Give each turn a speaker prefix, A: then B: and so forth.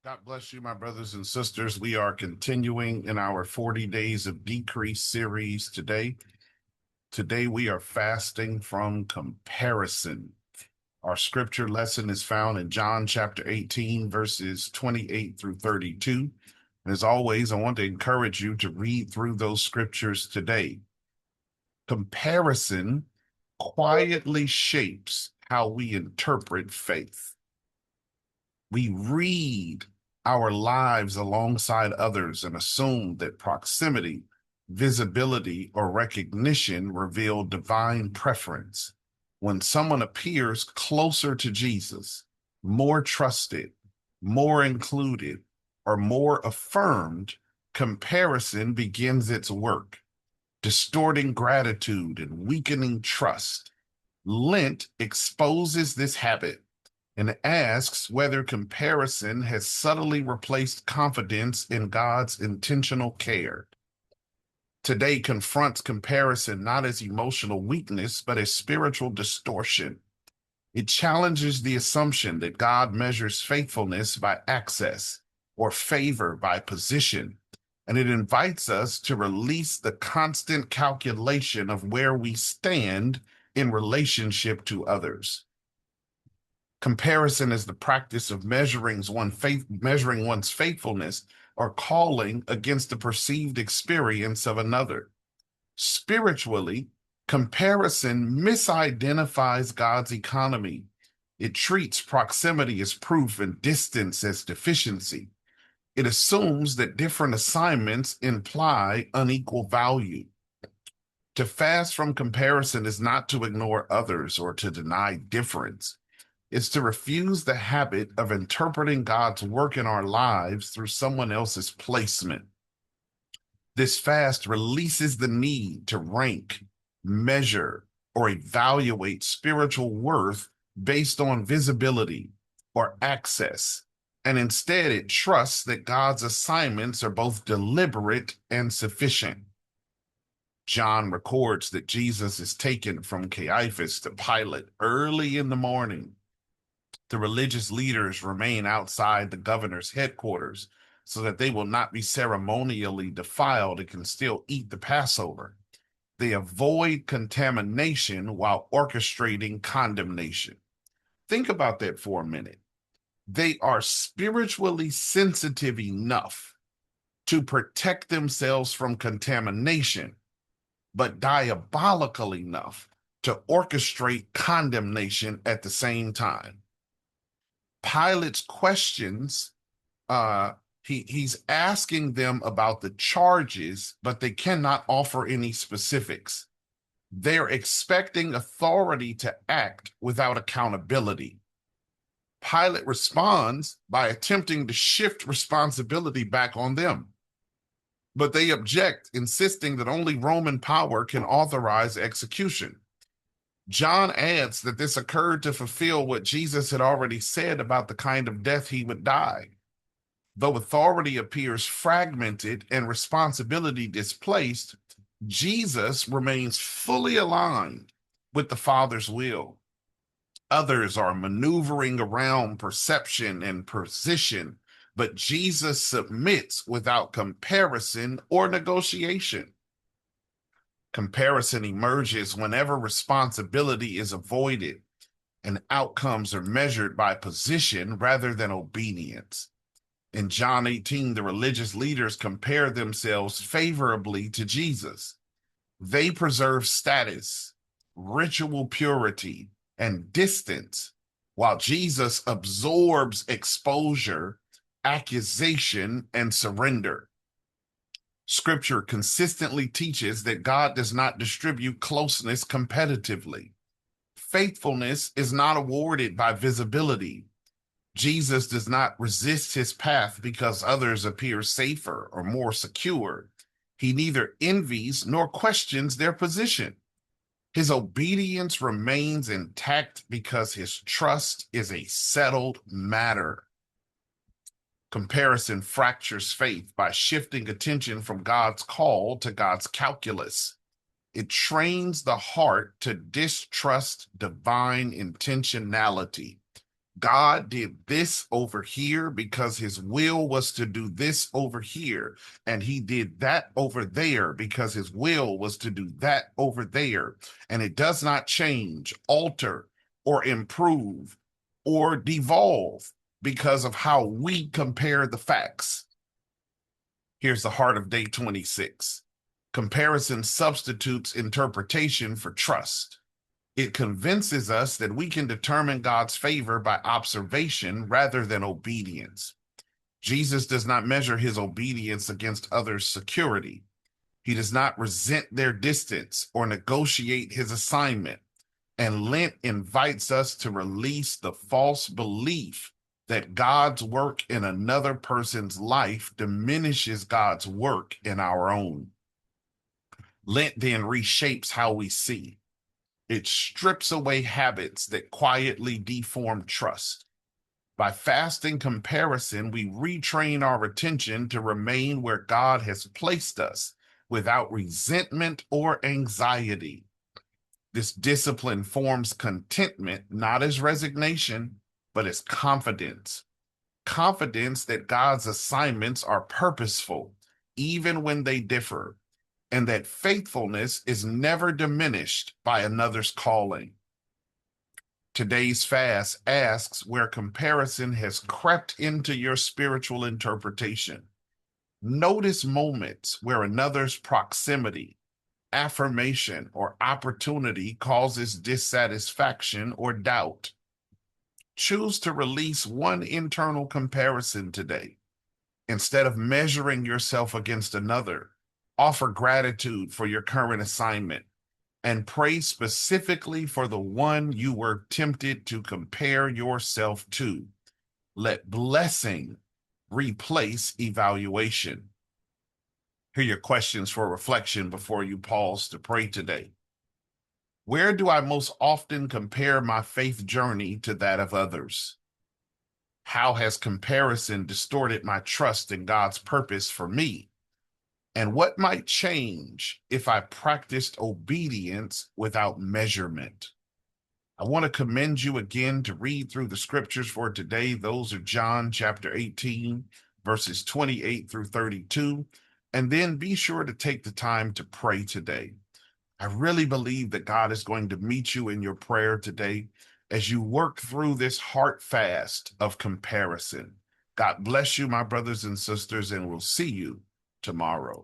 A: God bless you, my brothers and sisters. We are continuing in our 40 Days of Decrease series today. Today, we are fasting from comparison. Our scripture lesson is found in John chapter 18, verses 28 through 32. And as always, I want to encourage you to read through those scriptures today. Comparison quietly shapes how we interpret faith. We read our lives alongside others and assume that proximity, visibility, or recognition reveal divine preference. When someone appears closer to Jesus, more trusted, more included, or more affirmed, comparison begins its work, distorting gratitude and weakening trust. Lent exposes this habit and asks whether comparison has subtly replaced confidence in God's intentional care. Today confronts comparison not as emotional weakness, but as spiritual distortion. It challenges the assumption that God measures faithfulness by access or favor by position, and it invites us to release the constant calculation of where we stand in relationship to others. Comparison is the practice of measuring one's faithfulness or calling against the perceived experience of another. Spiritually, comparison misidentifies God's economy. It treats proximity as proof and distance as deficiency. It assumes that different assignments imply unequal value. To fast from comparison is not to ignore others or to deny difference. It's to refuse the habit of interpreting God's work in our lives through someone else's placement. This fast releases the need to rank, measure, or evaluate spiritual worth based on visibility or access, and instead it trusts that God's assignments are both deliberate and sufficient. John records that Jesus is taken from Caiaphas to Pilate early in the morning. The religious leaders remain outside the governor's headquarters so that they will not be ceremonially defiled and can still eat the Passover. They avoid contamination while orchestrating condemnation. Think about that for a minute. They are spiritually sensitive enough to protect themselves from contamination, but diabolical enough to orchestrate condemnation at the same time. Pilate's questions, he's asking them about the charges, but they cannot offer any specifics. They're expecting authority to act without accountability. Pilate responds by attempting to shift responsibility back on them, but they object, insisting that only Roman power can authorize execution. John adds that this occurred to fulfill what Jesus had already said about the kind of death he would die. Though authority appears fragmented and responsibility displaced, Jesus remains fully aligned with the Father's will. Others are maneuvering around perception and position, but Jesus submits without comparison or negotiation. Comparison emerges whenever responsibility is avoided and outcomes are measured by position rather than obedience. In John 18, the religious leaders compare themselves favorably to Jesus. They preserve status, ritual purity, and distance, while Jesus absorbs exposure, accusation, and surrender. Scripture consistently teaches that God does not distribute closeness competitively. Faithfulness is not awarded by visibility. Jesus does not resist his path because others appear safer or more secure. He neither envies nor questions their position. His obedience remains intact because his trust is a settled matter. Comparison fractures faith by shifting attention from God's call to God's calculus. It trains the heart to distrust divine intentionality. God did this over here because his will was to do this over here. And he did that over there because his will was to do that over there. And it does not change, alter, or improve or devolve because of how we compare the facts. Here's the heart of day 26. Comparison substitutes interpretation for trust. It convinces us that we can determine God's favor by observation rather than obedience. Jesus does not measure his obedience against others' security. He does not resent their distance or negotiate his assignment. And Lent invites us to release the false belief that God's work in another person's life diminishes God's work in our own. Lent then reshapes how we see. It strips away habits that quietly deform trust. By fasting comparison, we retrain our attention to remain where God has placed us without resentment or anxiety. This discipline forms contentment, not as resignation, but as confidence. Confidence that God's assignments are purposeful, even when they differ, and that faithfulness is never diminished by another's calling. Today's fast asks where comparison has crept into your spiritual interpretation. Notice moments where another's proximity, affirmation, or opportunity causes dissatisfaction or doubt. Choose to release one internal comparison today. Instead of measuring yourself against another, offer gratitude for your current assignment and pray specifically for the one you were tempted to compare yourself to. Let blessing replace evaluation. Here are your questions for reflection before you pause to pray today. Where do I most often compare my faith journey to that of others? How has comparison distorted my trust in God's purpose for me? And what might change if I practiced obedience without measurement? I want to commend you again to read through the scriptures for today. Those are John chapter 18, verses 28 through 32. And then be sure to take the time to pray today. I really believe that God is going to meet you in your prayer today as you work through this heart fast of comparison. God bless you, my brothers and sisters, and we'll see you tomorrow.